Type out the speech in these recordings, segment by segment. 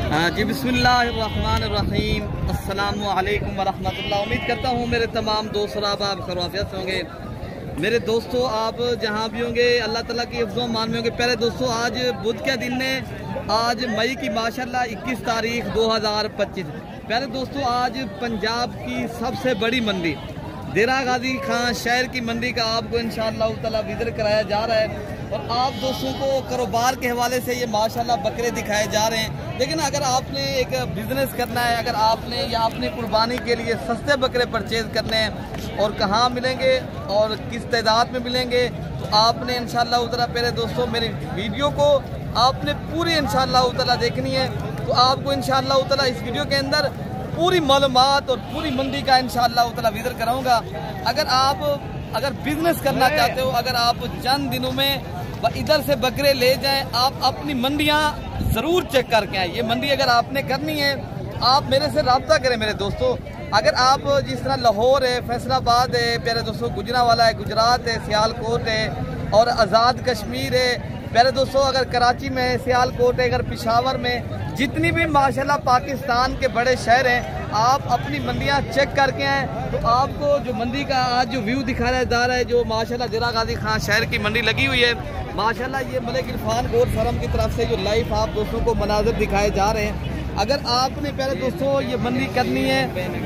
जी बिस्मिल्लाहिर्रहमानिर्रहीम। अस्सलामु अलैकुम वरहमतुल्लाह। उम्मीद करता हूँ मेरे तमाम दोस्त और आप खैरियत से होंगे। मेरे दोस्तों, आप जहाँ भी होंगे अल्लाह ताला की हिफ्ज़ व अमान में होंगे। प्यारे दोस्तों, आज बुध के दिन ने आज मई की माशाल्लाह 21 तारीख 2025। प्यारे दोस्तों, आज पंजाब की सबसे बड़ी मंडी देरा गाजी खान शहर की मंडी का आपको इंशाअल्लाह ताला विज़िट कराया जा रहा है। और आप दोस्तों को कारोबार के हवाले से ये माशाल्लाह बकरे दिखाए जा रहे हैं। लेकिन अगर आपने एक बिज़नेस करना है, अगर आपने या अपनी कुर्बानी के लिए सस्ते बकरे परचेज़ करने हैं और कहाँ मिलेंगे और किस तादाद में मिलेंगे, तो आपने इंशाअल्लाह ताला प्यारे दोस्तों मेरी वीडियो को आपने पूरी इंशाअल्लाह ताला देखनी है। तो आपको इंशाअल्लाह ताला इस वीडियो के अंदर पूरी मालूमात और पूरी मंडी का इंशाअल्लाह ताला विज़िट कराऊँगा। अगर बिज़नेस करना चाहते हो, अगर आप चंद दिनों में इधर से बकरे ले जाएं, आप अपनी मंडियां ज़रूर चेक करके आए। ये मंडी अगर आपने करनी है, आप मेरे से रब्ता करें मेरे दोस्तों। अगर आप जिस तरह लाहौर है, फैसलाबाद है, प्यारे दोस्तों गुजरांवाला है, गुजरात है, सियालकोट है और आज़ाद कश्मीर है, प्यारे दोस्तों अगर कराची में है, सियालकोट है, अगर पेशावर में, जितनी भी माशाल्लाह पाकिस्तान के बड़े शहर हैं, आप अपनी मंडियां चेक करके आए। तो आपको जो मंडी का आज जो व्यू दिखाया जा रहा है, जो माशाल्लाह देरा गाजी खान शहर की मंडी लगी हुई है, माशाल्लाह ये मलिक इरफान गोट फर्म की तरफ से जो लाइव आप दोस्तों को मनाज़िर दिखाए जा रहे हैं। अगर आपने प्यारे दोस्तों ये मंडी करनी है,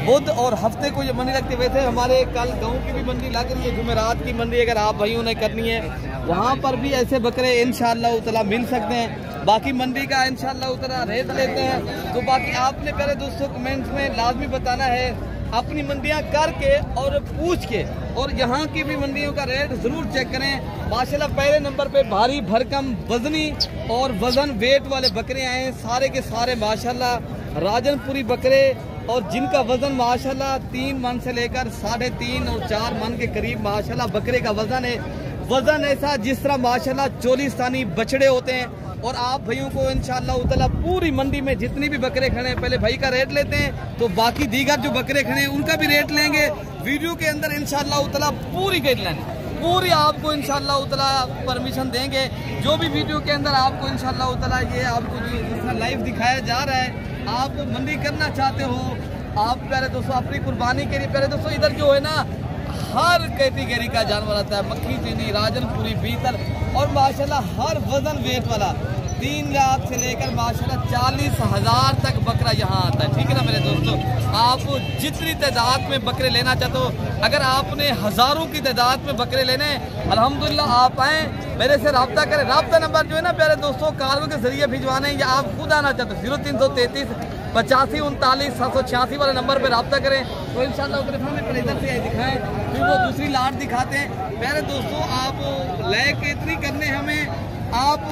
बुध और हफ्ते को ये मंडी लगती है। वैसे हमारे कल गाँव की भी मंडी लग रही है, जुमेरात की मंडी अगर आप भाइयों ने करनी है, वहाँ पर भी ऐसे बकरे इंशाअल्लाह ताला मिल सकते हैं। बाकी मंडी का इंशाअल्लाह ताला रेट लेते हैं। तो बाकी आपने प्यारे दोस्तों कमेंट्स में लाजमी बताना है, अपनी मंडियां करके और पूछ के, और यहाँ की भी मंडियों का रेट ज़रूर चेक करें। माशाल्लाह पहले नंबर पे भारी भरकम वजनी और वजन वेट वाले बकरे आए हैं, सारे के सारे माशाल्लाह राजनपुरी बकरे, और जिनका वजन माशाल्लाह 3 मन से लेकर 3.5 और 4 मन के करीब माशाल्लाह बकरे का वजन है। वजन ऐसा जिस तरह माशाल्लाह चोलिस्तानी बछड़े होते हैं। और आप भाइयों को इंशाअल्लाह ताला पूरी मंडी में जितनी भी बकरे खड़े हैं, पहले भाई का रेट लेते हैं, तो बाकी दीगर जो बकरे खड़े हैं उनका भी रेट लेंगे। वीडियो के अंदर इंशाअल्लाह ताला पूरी गाइडलाइन पूरी आपको इंशाअल्लाह ताला परमिशन देंगे। जो भी वीडियो के अंदर आपको इंशाअल्लाह ताला ये आपको जो जिस तरह लाइव दिखाया जा रहा है, आप मंडी करना चाहते हो, आप प्यारे दोस्तों अपनी कुर्बानी के लिए, प्यारे दोस्तों इधर जो है ना हर कैटेगरी का जानवर आता है, मक्खी चीनी, राजनपुरी, बीतल, और माशाल्लाह हर वजन वेट वाला 3 लाख से लेकर माशाल्लाह 40,000 तक बकरा यहाँ आता है। ठीक है ना मेरे दोस्तों, आप जितनी तादाद में बकरे लेना चाहते हो, अगर आपने हज़ारों की तादाद में बकरे लेने हैं, अल्हम्दुलिल्लाह आप आएँ, मेरे से रब्ता करें। रब्ता नंबर जो है ना प्यारे दोस्तों कार्गो के जरिए भिजवाने, या आप खुद आना चाहते हो 0333 85 39 786 वाले नंबर पर रब्ता करें। तो इंशाअल्लाह पहले इधर से दिखाएं, फिर वो दूसरी लाट दिखाते हैं। प्यारे दोस्तों, आप लेके इतनी करने हमें, आप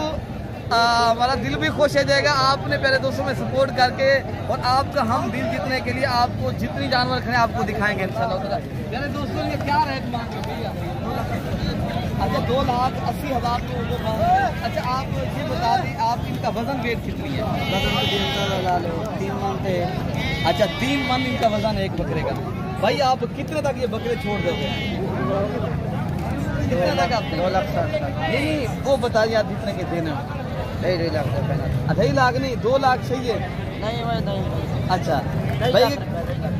हमारा दिल भी खुश हो जाएगा आपने प्यारे दोस्तों में सपोर्ट करके, और आपका हम दिल जीतने के लिए आपको जितनी जानवर खड़े आपको दिखाएंगे इंशाअल्लाह। प्यारे दोस्तों, ये क्या रेट मांग रहे भैया? अच्छा 2,80,000 को। अच्छा आप ये बता दें, आप इनका वजन वेट कितनी है? वजन 3 मन थे। अच्छा 3 मन इनका वजन है एक बकरे का। भाई आप कितने तक ये बकरे छोड़ दोगे? कितने तक आप? 2,60,000 नहीं, वो बताइए आप जितने के देने में। 2.5 लाख। 2.5 लाख नहीं, 2 लाख सही है? नहीं। अच्छा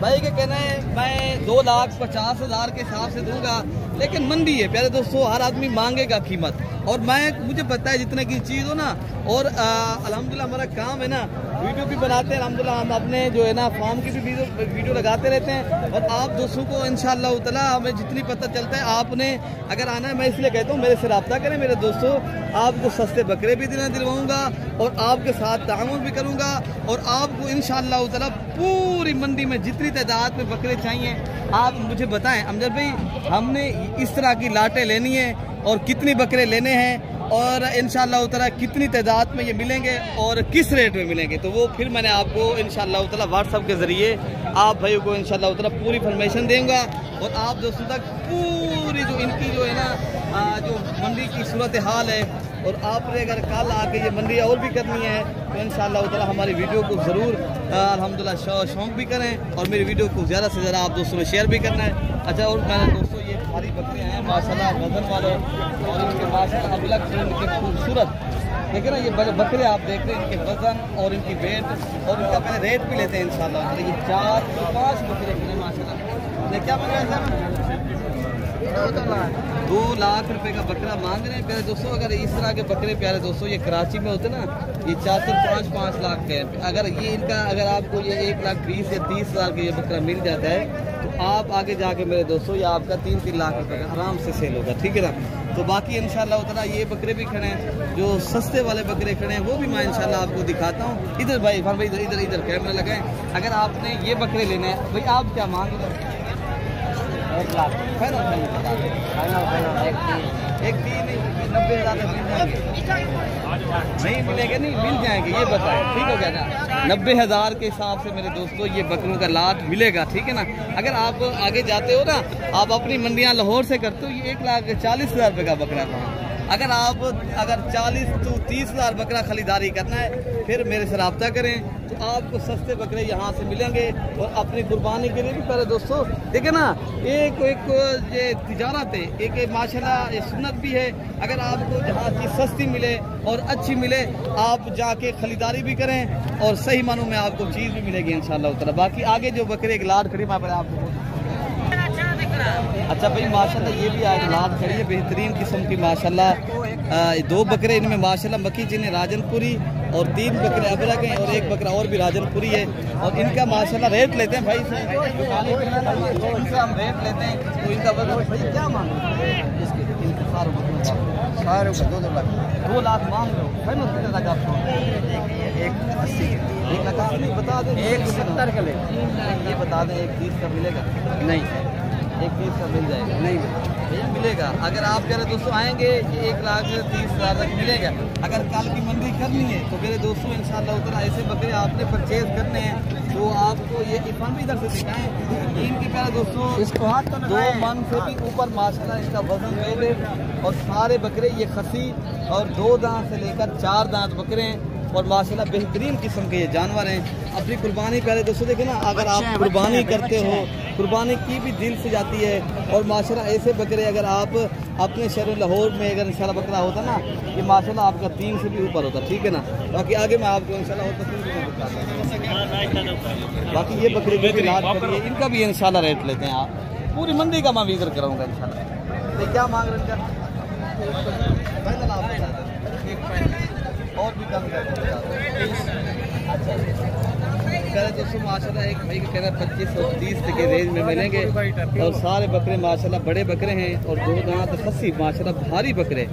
भाई के कहना है मैं 2,50,000 के हिसाब से दूंगा, लेकिन मंडी है प्यारे दोस्तों, हर आदमी मांगेगा कीमत, और मुझे पता है जितने की चीज़ हो ना, और अल्हम्दुलिल्लाह हमारा काम है ना, वीडियो भी बनाते हैं अल्हम्दुलिल्लाह, हम अपने जो है ना फार्म की भी वीडियो लगाते रहते हैं। और आप दोस्तों को इंशाअल्लाह ताला हमें जितनी पता चलता है, आपने अगर आना है, मैं इसलिए कहता हूँ मेरे से रब्ता करें मेरे दोस्तों, आपको सस्ते बकरे भी दिलवाऊँगा और आपके साथ तामुल भी करूँगा, और आपको इंशाअल्लाह ताला पूरी मंडी में जितनी तादाद में बकरे चाहिए आप मुझे बताएं। अमजद भाई, हमने इस तरह की लाटें लेनी है और कितनी बकरे लेने हैं, और इंशाअल्लाह ताला कितनी तादाद में ये मिलेंगे और किस रेट में मिलेंगे, तो वो फिर मैंने आपको इंशाअल्लाह ताला व्हाट्सएप के ज़रिए आप भाइयों को इंशाअल्लाह ताला पूरी इन्फॉर्मेशन दूँगा, और आप दोस्तों तक पूरी जो इनकी जो है ना जो मंडी की सूरत हाल है, और आपने अगर कल आके ये मंडी और भी करनी है, तो इंशाअल्लाह ताला हमारी वीडियो को ज़रूर अल्हम्दुलिल्लाह शौक़ भी करें, और मेरी वीडियो को ज़्यादा से ज़्यादा आप दोस्तों में शेयर भी करना है। अच्छा, और मैंने दोस्तों ये सारी बकरियाँ हैं माशाल्लाह वजन वाले, और इनके माशाल्लाह अलग से इनके खूबसूरत देखिए ना, ये बकरे आप देख रहे हैं, इनके वजन और इनकी वेट और इनका पहले रेट भी लेते हैं इंशाल्लाह। ये 4 से 5 बकरे खड़े माशाल्लाह। क्या मांग रहे हैं सर? 2 लाख रुपए का बकरा मांग रहे हैं प्यारे दोस्तों। अगर इस तरह के बकरे प्यारे दोस्तों ये कराची में होते ना, ये 4 से 5 लाख के हैं। अगर ये इनका अगर आपको ये 1,20,000 या 30,000 का ये बकरा मिल जाता है तो आप आगे जाके मेरे दोस्तों ये आपका 3-3 लाख रुपए का आराम से सेल होगा, ठीक है ना। तो बाकी इंशाल्लाह उतना ये बकरे भी खड़े हैं, जो सस्ते वाले बकरे खड़े हैं वो भी मैं इंशाल्लाह आपको दिखाता हूँ। इधर भाई भाई इधर कैमरा लगाएं। अगर आपने ये बकरे लेने हैं भाई, आप क्या मांग रहे हैं? 1 लाख फाइनल 90,000 नहीं मिलेगा, नहीं मिल जाएंगे, ये बताएं, ठीक हो गया ना। 90,000 के हिसाब से मेरे दोस्तों ये बकरों का लाट मिलेगा, ठीक है ना। अगर आप आगे जाते हो ना, आप अपनी मंडियां लाहौर से करते हो, ये 1,40,000 रुपये का बकरा था। अगर 40 to 30,000 बकरा खरीदारी करना है फिर मेरे से रब्ता करें, तो आपको सस्ते बकरे यहाँ से मिलेंगे। और अपनी कुर्बानी के लिए भी पहले दोस्तों देखे ना, एक ये तिजारत है, एक माशाल्लाह ये सुन्नत भी है। अगर आपको जहाँ चीज़ सस्ती मिले और अच्छी मिले, आप जाके खरीदारी भी करें और सही मानों में आपको चीज़ भी मिलेगी इंशाल्लाह ताला। बाकी आगे जो बकरे एक लाट खड़ी मैं आपको अच्छा भाई माशाल्लाह ये भी आज लाट खड़ी है बेहतरीन किस्म की माशाल्लाह। 2 बकरे इनमें माशाल्लाह मक्की जिन्हें राजनपुरी और 3 बकरे अबरक हैं और 1 बकरा और भी राजनपुरी है। और इनका माशाल्लाह रेट लेते हैं भाई से, इनसे हम रेट लेते हैं। तो इनका वजन भाई क्या मांग रहे हैं? इसके सारे बकरों का 2 लाख मांग रहे हो, फाइनल कितने तक आप? 1,80,000 नहीं बता दें, 1,70 का ले, ये बता दें 1,30 का मिलेगा? नहीं, 1,30 का मिल जाएगा? नहीं भैया मिलेगा। अगर आप कह रहे दोस्तों आएंगे 1,30,000 तक मिलेगा। अगर कल की मंडी करनी है तो मेरे दोस्तों इंशाल्लाह उतना ऐसे बकरे आपने परचेज करने हैं तो आपको ये इफान भी इधर से दिखाएं। इनकी कह रहे दोस्तों इसको हाथ तो 2 मन से भी ऊपर माशाल्लाह इसका वजन वेट है। और सारे बकरे ये खसी और 2 दांत से लेकर 4 दांत बकरे हैं और माशाल्लाह बेहतरीन किस्म के ये जानवर हैं। अपनी कुर्बानी पहले दोस्तों देखें ना, अगर आप कुर्बानी करते हो, कुर्बानी की भी दिल से जाती है। और माशाल्लाह ऐसे बकरे अगर आप अपने शहर लाहौर में अगर इंशाल्लाह बकरा होता ना, ये माशाल्लाह आपका 3 से भी ऊपर होता, ठीक है ना। बाकी आगे मैं आपको इंशाल्लाह बाकी ये बकरी की लाट करिए, इनका भी इंशाल्लाह रेट लेते हैं। आप पूरी मंडी का मैं जिक्र कराऊंगा इंशाल्लाह। तो क्या मांग रहे हैं? और भी कम कर अच्छा दोस्तों माशाल्लाह एक भाई का कहना 25 और 30 के रेंज में मिलेंगे। और सारे बकरे माशाल्लाह बड़े बकरे हैं और 2 दांत खस्सी माशाल्लाह भारी बकरे,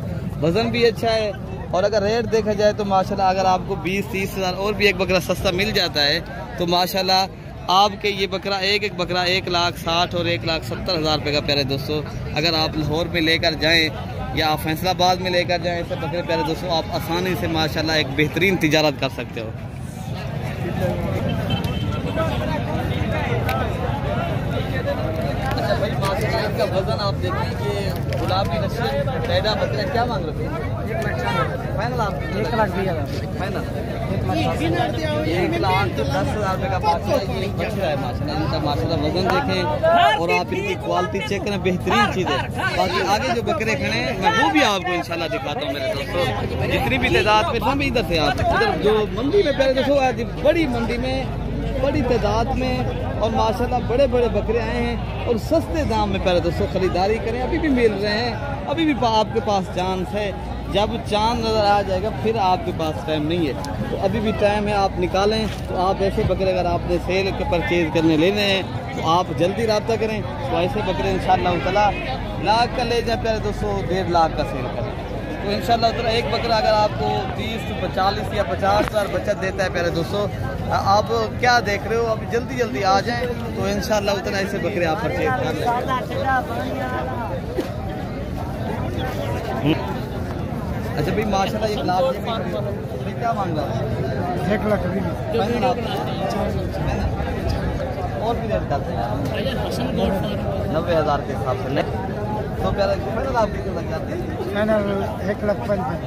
वजन भी अच्छा है। और अगर रेट देखा जाए तो माशाल्लाह अगर आपको 20-30 हज़ार और भी एक बकरा सस्ता मिल जाता है तो माशाल्लाह आपके ये बकरा एक बकरा 1,60,000 और 1,70,000 रुपये का प्यारे दोस्तों। अगर आप लाहौर में लेकर जाएँ या आप फैसलाबाद में लेकर जाएं ऐसे बकरे प्यारे दोस्तों, आप आसानी से माशाल्लाह एक बेहतरीन तिजारत कर सकते हो। अच्छा भाई माशाल्लाह इनका वजन आप देखें कि गुलाबी नस्ल पैदा बकरे क्या मांग रहे थे? फाइनल आप 1,20,000 फाइनल 1,10,000 रुपये का बाकी ये बच्चा है माशाल्लाह। इनका माशाल्लाह वजन देखें और आप इनकी क्वालिटी चेक करें, बेहतरीन चीज़ है। बाकी आगे जो बकरे खड़े हैं मैं वो भी आपको इंशाल्लाह दिखाता हूँ मेरे दोस्तों। जितनी भी तादाद में हम इधर से आप इधर जो मंडी में पहले दोस्तों आज बड़ी मंडी में बड़ी तादाद में और माशाल्लाह बड़े बड़े बकरे आए हैं और सस्ते दाम में पहले दोस्तों खरीदारी करें। अभी भी मिल रहे हैं, अभी भी आपके पास चांस है। जब चांद नज़र आ जाएगा फिर आपके पास टाइम नहीं है, तो अभी भी टाइम है, आप निकालें। तो आप ऐसे बकरे अगर आपने सेल के परचेज करने लेने हैं तो आप जल्दी रब्ता करें। तो ऐसे बकरे इंशाल्लाह ताला लाख का ले जाए प्यारे दोस्तों, 1.5 लाख का सेल करें तो इंशाल्लाह ताला एक बकरा अगर आपको 30, 40 या 50 हज़ार बचत देता है प्यारे दोस्तों। आप क्या देख रहे हो, अभी जल्दी जल्दी आ जाएं तो इंशाल्लाह उतना ऐसे बकरे आप परचेज कर लें। अच्छा भाई माशाल्लाह 1 लाख क्या मांग रहा है? 1 लाख और भी रेट करते हैं 90,000 के हिसाब से तो प्यारा फाइनल आप लग जाते हैं 1,05,000।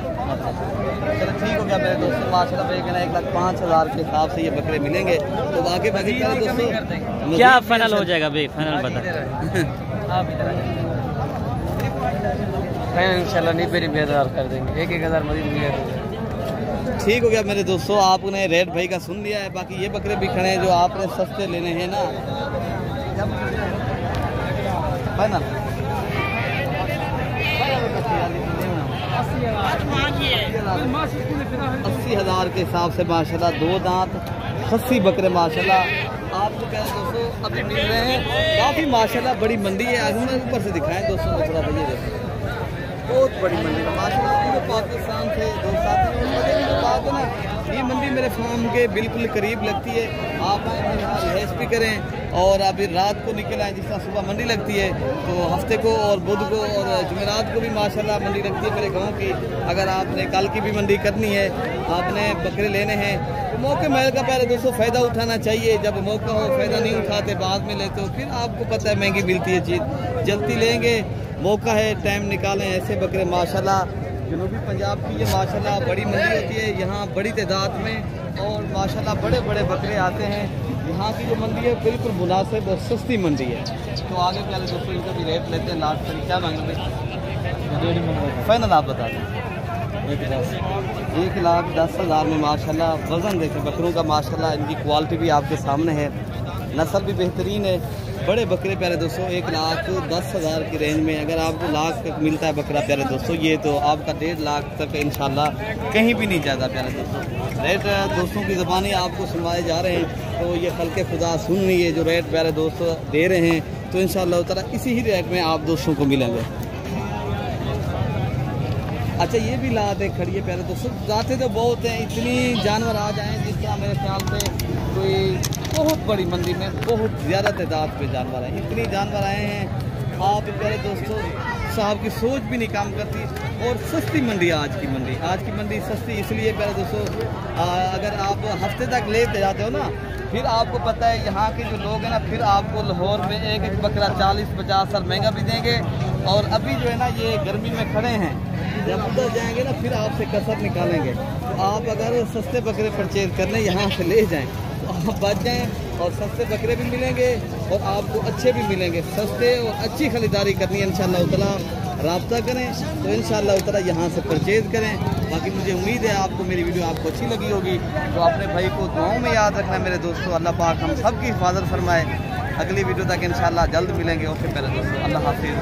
चलो ठीक हो गया मेरे दोस्तों माशाल्लाह। 1,05,000 के हिसाब से ये बकरे मिलेंगे। तो आगे बाकी दोस्तों क्या फाइनल हो जाएगा भाई? फाइनल बता इंशाल्लाह 90,000 कर देंगे। 1,000 मजीद मिलेगा। ठीक हो गया मेरे दोस्तों, आपने रेट भाई का सुन लिया है। बाकी ये बकरे भी खड़े हैं जो आपने सस्ते लेने हैं ना, फाइनल 80,000 के हिसाब से माशाल्लाह 2 दांत खस्सी बकरे माशाल्लाह आपको क्या है दोस्तों अभी मिल रहे हैं। काफ़ी माशाल्लाह बड़ी मंडी है। आज मैं ऊपर से दिखाएं दोस्तों, थोड़ा भैया देखो, बहुत बड़ी मंडी है माशाल्लाह। पूरे पाकिस्तान से दो साथी बात है ना, ये मंडी मेरे फार्म के बिल्कुल करीब लगती है। आप आए यहाँ रिहाइश भी करें और अभी रात को निकल आए। जिस तरह सुबह मंडी लगती है तो हफ्ते को और बुध को और जुमेरात को भी माशाल्लाह मंडी लगती है मेरे गांव की। अगर आपने कल की भी मंडी करनी है, आपने बकरे लेने हैं तो मौके महल का पहले दोस्तों फ़ायदा उठाना चाहिए। जब मौका हो फ़ायदा नहीं उठाते, बाद में लेते हो, फिर आपको पता है महंगी मिलती है चीज़। जल्दी लेंगे, मौका है, टाइम निकालें। ऐसे बकरे माशाल्लाह जनूबी पंजाब की ये माशाल्लाह बड़ी मंडी होती है, यहाँ बड़ी तादाद में और माशाल्लाह बड़े बड़े बकरे आते हैं। यहाँ की जो मंडी है बिल्कुल मुनासिब और सस्ती मंडी है। तो आगे पहले दोस्तों इनका भी रेट लेते हैं। लास्ट तरीक क्या मांगेंगे फाइनल आप बता दें। 1,10,000 में माशाल्लाह वज़न देखें बकरों का माशाल्लाह, इनकी क्वालिटी भी आपके सामने है, नस्ल भी बेहतरीन है। बड़े बकरे प्यारे दोस्तों 1,10,000 की रेंज में अगर आपको लाख तक मिलता है बकरा प्यारे दोस्तों, ये तो आपका 1.5 लाख तक इंशाल्लाह कहीं भी नहीं जाता प्यारे दोस्तों। रेट दोस्तों की ज़बानी आपको सुनवाए जा रहे हैं, तो ये खल्के खुदा सुन लीजिए जो रेट प्यारे दोस्तों दे रहे हैं, तो इंशाल्लाह ताला इसी ही रेट में आप दोस्तों को मिलेंगे। अच्छा ये भी लात है खड़ी है प्यारे दोस्तों, जाते तो बहुत हैं, इतनी जानवर आ जाएँ जिस तरह मेरे ख्याल से कोई बहुत बड़ी मंडी में बहुत ज़्यादा तादाद पे जानवर हैं। इतनी जानवर आए हैं आप प्यारे दोस्तों, साहब की सोच भी नहीं काम करती। और सस्ती मंडी है आज की मंडी। आज की मंडी सस्ती इसलिए प्यारे दोस्तों, अगर आप हफ्ते तक लेते जाते हो ना, फिर आपको पता है यहाँ के जो लोग हैं ना, फिर आपको लाहौर में एक एक बकरा 40-50 सर महंगा भी देंगे। और अभी जो है ना ये गर्मी में खड़े हैं, जब उधर जाएंगे ना फिर आपसे कसर निकालेंगे। तो आप अगर सस्ते बकरे परचेज करने यहाँ से ले जाएँ तो आप बच जाएँ और सस्ते बकरे भी मिलेंगे और आपको अच्छे भी मिलेंगे। सस्ते और अच्छी खरीदारी करनी है इंशाल्लाह ताला, राब्ता करें तो इंशाल्लाह ताला यहाँ से परचेज करें। बाकी मुझे उम्मीद है आपको मेरी वीडियो आपको अच्छी लगी होगी, तो अपने भाई को दुआओं में याद रखना मेरे दोस्तों। अल्लाह पाक हम सब की हिफाजत फरमाए। अगली वीडियो तक इंशाल्लाह जल्द मिलेंगे। ओके मेरे दोस्तों, अल्लाह हाफिज़।